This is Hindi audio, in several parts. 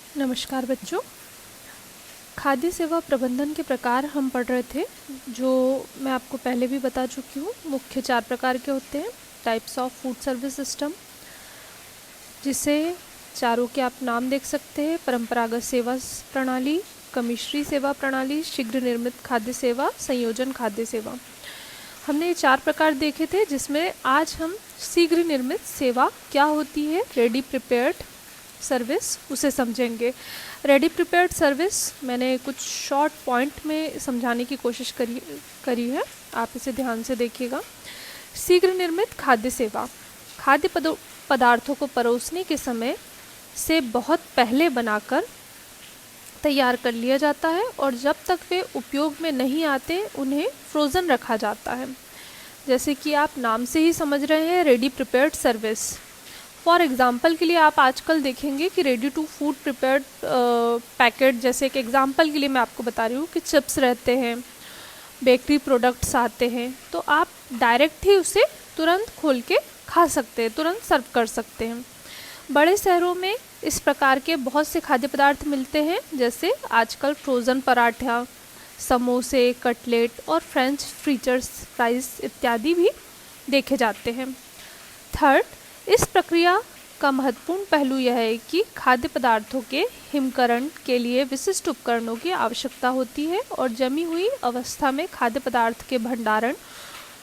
नमस्कार बच्चों। खाद्य सेवा प्रबंधन के प्रकार हम पढ़ रहे थे, जो मैं आपको पहले भी बता चुकी हूँ। मुख्य 4 प्रकार के होते हैं, types of food service system, जिसे चारों के आप नाम देख सकते हैं। परंपरागत सेवा प्रणाली, कमिश्री सेवा प्रणाली, शीघ्र निर्मित खाद्य सेवा, संयोजन खाद्य सेवा। हमने ये 4 प्रकार देखे थे, जिसमें आज हम शीघ्र निर्मित सेवा क्या होती है, रेडी प्रिपेयर्ड सर्विस, उसे समझेंगे। रेडी प्रिपेयर्ड सर्विस मैंने कुछ शॉर्ट पॉइंट में समझाने की कोशिश करी है, आप इसे ध्यान से देखिएगा। शीघ्र निर्मित खाद्य सेवा, खाद्य पदार्थों को परोसने के समय से बहुत पहले बनाकर तैयार कर लिया जाता है और जब तक वे उपयोग में नहीं आते उन्हें फ्रोज़न रखा जाता है। जैसे कि आप नाम से ही समझ रहे हैं, ready prepared service. For example के लिए आप आजकल देखेंगे कि ready to food prepared packet, जैसे एक एग्ज़ाम्पल के लिए मैं आपको बता रही हूँ कि चिप्स रहते हैं, बेकरी प्रोडक्ट्स आते हैं, तो आप डायरेक्ट ही उसे तुरंत खोल के खा सकते हैं, तुरंत सर्व कर सकते हैं। बड़े शहरों में इस प्रकार के बहुत से खाद्य पदार्थ मिलते हैं, जैसे आजकल फ्रोज़न पराठा, समोसे, कटलेट और फ्रेंच फ्राइज़ इत्यादि भी देखे जाते हैं। थर्ड, इस प्रक्रिया का महत्वपूर्ण पहलू यह है कि खाद्य पदार्थों के हिमकरण के लिए विशिष्ट उपकरणों की आवश्यकता होती है और जमी हुई अवस्था में खाद्य पदार्थ के भंडारण,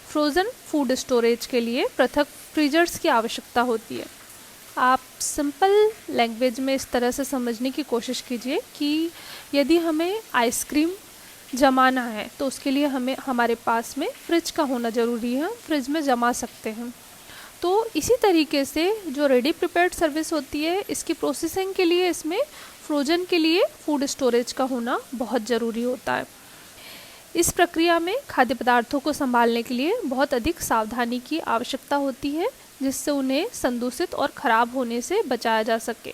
फ्रोज़न फूड स्टोरेज के लिए पृथक फ्रीजर्स की आवश्यकता होती है। आप सिंपल लैंग्वेज में इस तरह से समझने की कोशिश कीजिए कि यदि हमें आइसक्रीम जमाना है तो उसके लिए हमारे पास में फ्रिज का होना ज़रूरी है, फ्रिज में जमा सकते हैं। तो इसी तरीके से जो रेडी प्रिपेयर्ड सर्विस होती है, इसकी प्रोसेसिंग के लिए इसमें फ्रोजन के लिए फूड स्टोरेज का होना बहुत ज़रूरी होता है। इस प्रक्रिया में खाद्य पदार्थों को संभालने के लिए बहुत अधिक सावधानी की आवश्यकता होती है, जिससे उन्हें संदूषित और ख़राब होने से बचाया जा सके।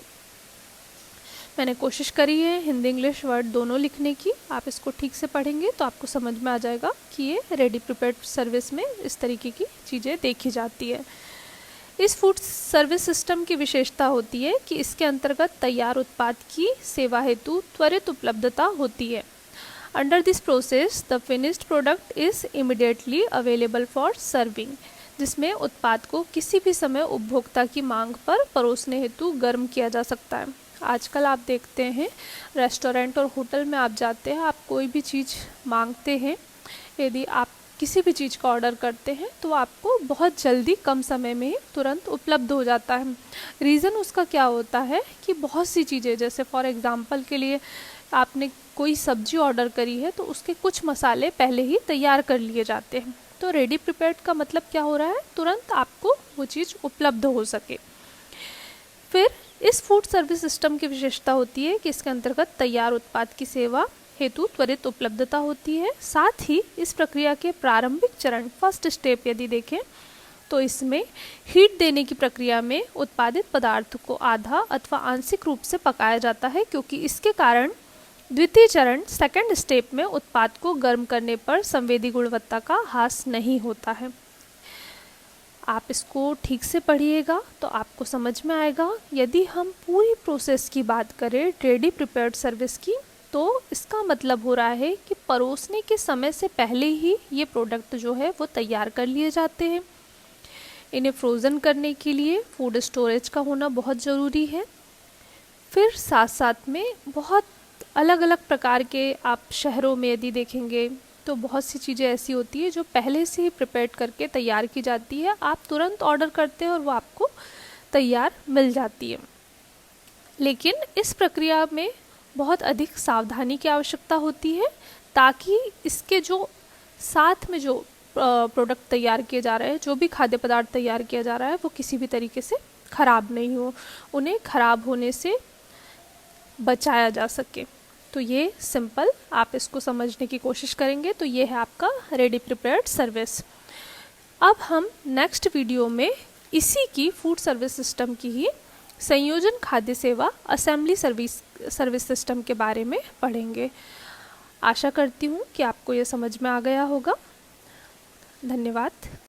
मैंने कोशिश करी है हिंदी इंग्लिश वर्ड दोनों लिखने की, आप इसको ठीक से पढ़ेंगे तो आपको समझ में आ जाएगा कि ये रेडी प्रिपेयर्ड सर्विस में इस तरीके की चीज़ें देखी जाती है। इस फूड सर्विस सिस्टम की विशेषता होती है कि इसके अंतर्गत तैयार उत्पाद की सेवा हेतु त्वरित उपलब्धता होती है। Under this process the finished product is immediately available for serving, जिसमें उत्पाद को किसी भी समय उपभोक्ता की मांग पर परोसने हेतु गर्म किया जा सकता है। आजकल आप देखते हैं रेस्टोरेंट और होटल में आप जाते हैं, आप कोई भी चीज़ मांगते हैं, यदि आप किसी भी चीज़ का ऑर्डर करते हैं तो आपको बहुत जल्दी कम समय में तुरंत उपलब्ध हो जाता है। रीज़न उसका क्या होता है कि बहुत सी चीज़ें, जैसे फॉर एग्ज़ाम्पल के लिए आपने कोई सब्जी ऑर्डर करी है तो उसके कुछ मसाले पहले ही तैयार कर लिए जाते हैं। तो रेडी प्रिपेयर्ड का मतलब क्या हो रहा है, तुरंत आपको वो चीज़ उपलब्ध हो सके। फिर इस फूड सर्विस सिस्टम की विशेषता होती है कि इसके अंतर्गत तैयार उत्पाद की सेवा हेतु त्वरित उपलब्धता होती है। साथ ही इस प्रक्रिया के प्रारंभिक चरण, फर्स्ट स्टेप यदि देखें तो इसमें हीट देने की प्रक्रिया में उत्पादित पदार्थ को आधा अथवा आंशिक रूप से पकाया जाता है, क्योंकि इसके कारण द्वितीय चरण, सेकंड स्टेप में उत्पाद को गर्म करने पर संवेदी गुणवत्ता का ह्रास नहीं होता है। आप इसको ठीक से पढ़िएगा तो आपको समझ में आएगा। यदि हम पूरी प्रोसेस की बात करें रेडी प्रिपेयर्ड सर्विस की, तो इसका मतलब हो रहा है कि परोसने के समय से पहले ही ये प्रोडक्ट जो है वो तैयार कर लिए जाते हैं। इन्हें फ्रोज़न करने के लिए फूड स्टोरेज का होना बहुत ज़रूरी है। फिर साथ साथ में बहुत अलग अलग प्रकार के आप शहरों में यदि देखेंगे तो बहुत सी चीज़ें ऐसी होती है जो पहले से ही प्रिपेयर करके तैयार की जाती है। आप तुरंत ऑर्डर करते हैं और वो आपको तैयार मिल जाती है। लेकिन इस प्रक्रिया में बहुत अधिक सावधानी की आवश्यकता होती है, ताकि इसके जो साथ में जो प्रोडक्ट तैयार किए जा रहे हैं, जो भी खाद्य पदार्थ तैयार किया जा रहा है, वो किसी भी तरीके से ख़राब नहीं हो, उन्हें ख़राब होने से बचाया जा सके। तो ये सिंपल आप इसको समझने की कोशिश करेंगे तो ये है आपका रेडी प्रिपेयर्ड सर्विस। अब हम नेक्स्ट वीडियो में इसी की फूड सर्विस सिस्टम की ही संयोजन खाद्य सेवा, असेंबली सर्विस सिस्टम के बारे में पढ़ेंगे। आशा करती हूँ कि आपको ये समझ में आ गया होगा। धन्यवाद।